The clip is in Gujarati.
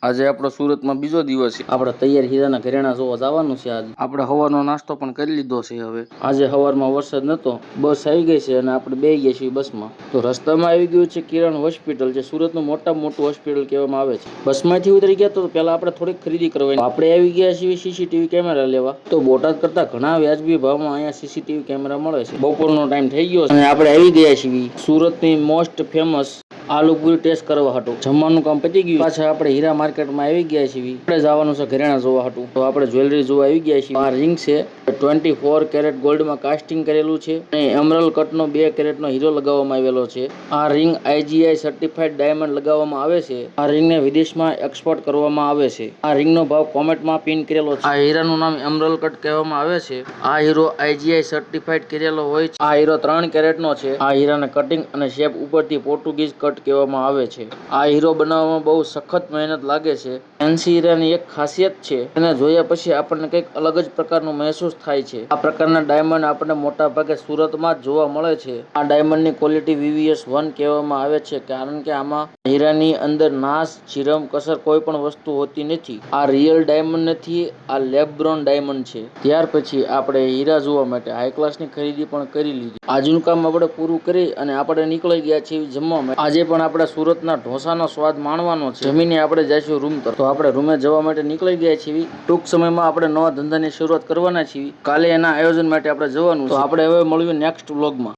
આજે આપણો સુરતમાં બીજો દિવસ છે. આપણે તૈયાર હીરાના ઘરેણા જોવા જવાનું છે. આજે આપણે સવારનો નાસ્તો પણ કરી લીધો છે. હવે આજે સવારમાં વરસાદ નતો, બસ આવી ગઈ છે અને આપણે બેસી ગયા છીએ બસમાં. તો રસ્તામાં આવી ગયું છે કિરણ હોસ્પિટલ, જે સુરતનું મોટામાં મોટું હોસ્પિટલ કહેવામાં આવે છે. બસમાંથી ઉતરી ગયા તો પહેલા આપણે થોડીક ખરીદી કરવાની. આપણે આવી ગયા છીએ સીસીટીવી કેમેરા લેવા. તો બોટાદ કરતા ઘણા વ્યાજબી ભાવમાં અહીંયા સીસીટીવી કેમેરા મળે છે. બપોરનો ટાઈમ થઈ ગયો છે અને આપણે આવી ગયા છીએ સુરતની મોસ્ટ ફેમસ આલુપુરી ટેસ્ટ કરવા હતું. જમવાનું કામ પતી ગયું, પાછા આપણે હીરા માર્કેટમાં આવી ગયા છીએ. આપણે જવાનું છે ઘરેણા જોવા હતું. તો આપણે જ્વેલરી જોવા આવી ગયા છીએ. આ રિંગ છે 24 કેરેટ ગોલ્ડમાં કાસ્ટિંગ કરેલું છે અને એમરલ્ડ કટનો 2 કેરેટનો હીરો લગાવવામાં આવેલો છે. આ રિંગ IGI સર્ટિફાઈડ ડાયમંડ લગાવવામાં આવે છે. આ રિંગને વિદેશમાં એક્સપોર્ટ કરવામાં આવે છે. આ રિંગનો ભાવ કોમેન્ટમાં પિન કરેલો છે. આ હીરાનું નામ એમરલ્ડ કટ કહેવામાં આવે છે. આ હીરો IGI સર્ટિફાઈડ કરેલો હોય છે. આ હીરો 3 કેરેટનો છે. આ હીરાને કટિંગ અને શેપ ઉપરથી પોર્ટુગીઝ કટ કહેવામાં આવે છે. આ હીરો બનાવવામાં બહુ સખત મહેનત લાગે છે. ફેન્સી હીરાની એક ખાસિયત છે, એને જોયા પછી આપણને કંઈક અલગ જ પ્રકારનો મહેસૂસ થાય છે. આ પ્રકારના ડાયમંડ આપણને મોટા ભાગે સુરતમાં જ જોવા મળે છે. આ ડાયમંડની ક્વોલિટી VVS1 કહેવામાં આવે છે, કારણ કે આમાં હીરાની અંદર નાશ, જીરમ, કસર કોઈ પણ વસ્તુ હોતી નથી. આ રિયલ ડાયમંડ નથી, આ લેબ ગ્રોન ડાયમંડ છે. ત્યાર પછી આપણે હીરા જોવા માટે હાઈ ક્લાસની ખરીદી પણ કરી લીધી. આજનું કામ આપણે પૂરું કરી અને આપણે નીકળી ગયા છીએ જમવા માટે. આજે પણ આપણે સુરતના ઢોસાનો સ્વાદ માણવાનો છે. જમીને આપણે જઈશું રૂમ તરફ. તો આપણે રૂમે જવા માટે નીકળી ગયા છીએ. ટૂંક સમયમાં આપણે નવા ધંધાની શરૂઆત કરવાના છીએ. કાલે એના આયોજન માટે આપણે જવાનું. તો આપણે હવે મળીએ નેક્સ્ટ વ્લોગમાં.